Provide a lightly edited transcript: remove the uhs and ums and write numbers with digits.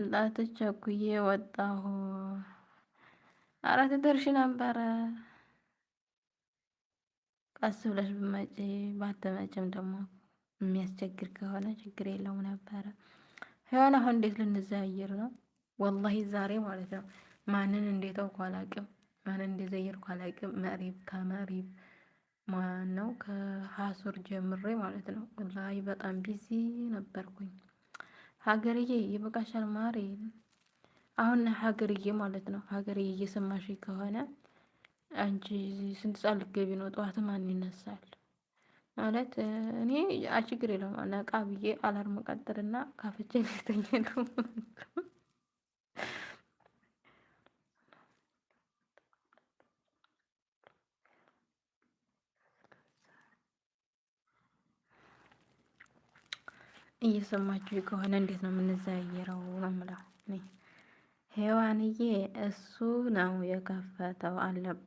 ላትቸኩዬ ወጣሁ። አራት ደርሽ ነበረ። ቀስ ብለሽ ብመጪ ባትመጭም ደግሞ የሚያስቸግር ከሆነ ችግር የለውም ነበረ። ሄዋን አሁን እንዴት ልንዘያየር ነው? ወላሂ ዛሬ ማለት ነው ማንን እንደተውኩ አላቅም፣ ማንን እንደዘየርኩ አላቅም። መሪብ ከመሪብ ማን ነው ከሀሱር ጀምሬ ማለት ነው። ወላሂ በጣም ቢዚ ነበርኩኝ። ሀገርዬ ይበቃሻል ማሬ። አሁን ሀገርዬ ማለት ነው ሀገርዬ እየሰማሽ ከሆነ አንቺ ስንት ሰዓት ልትገቢ ነው? ጠዋት ማን ይነሳል? ማለት እኔ ችግር የለውም ነቃ ብዬ አላርም ቀጥርና ካፍቼ ልተኛ ነው። እየሰማችሁ ከሆነ እንዴት ነው የምንዘያየረው ነው የምለው እኔ። ሔዋንዬ እሱ ነው የከፈተው አለባት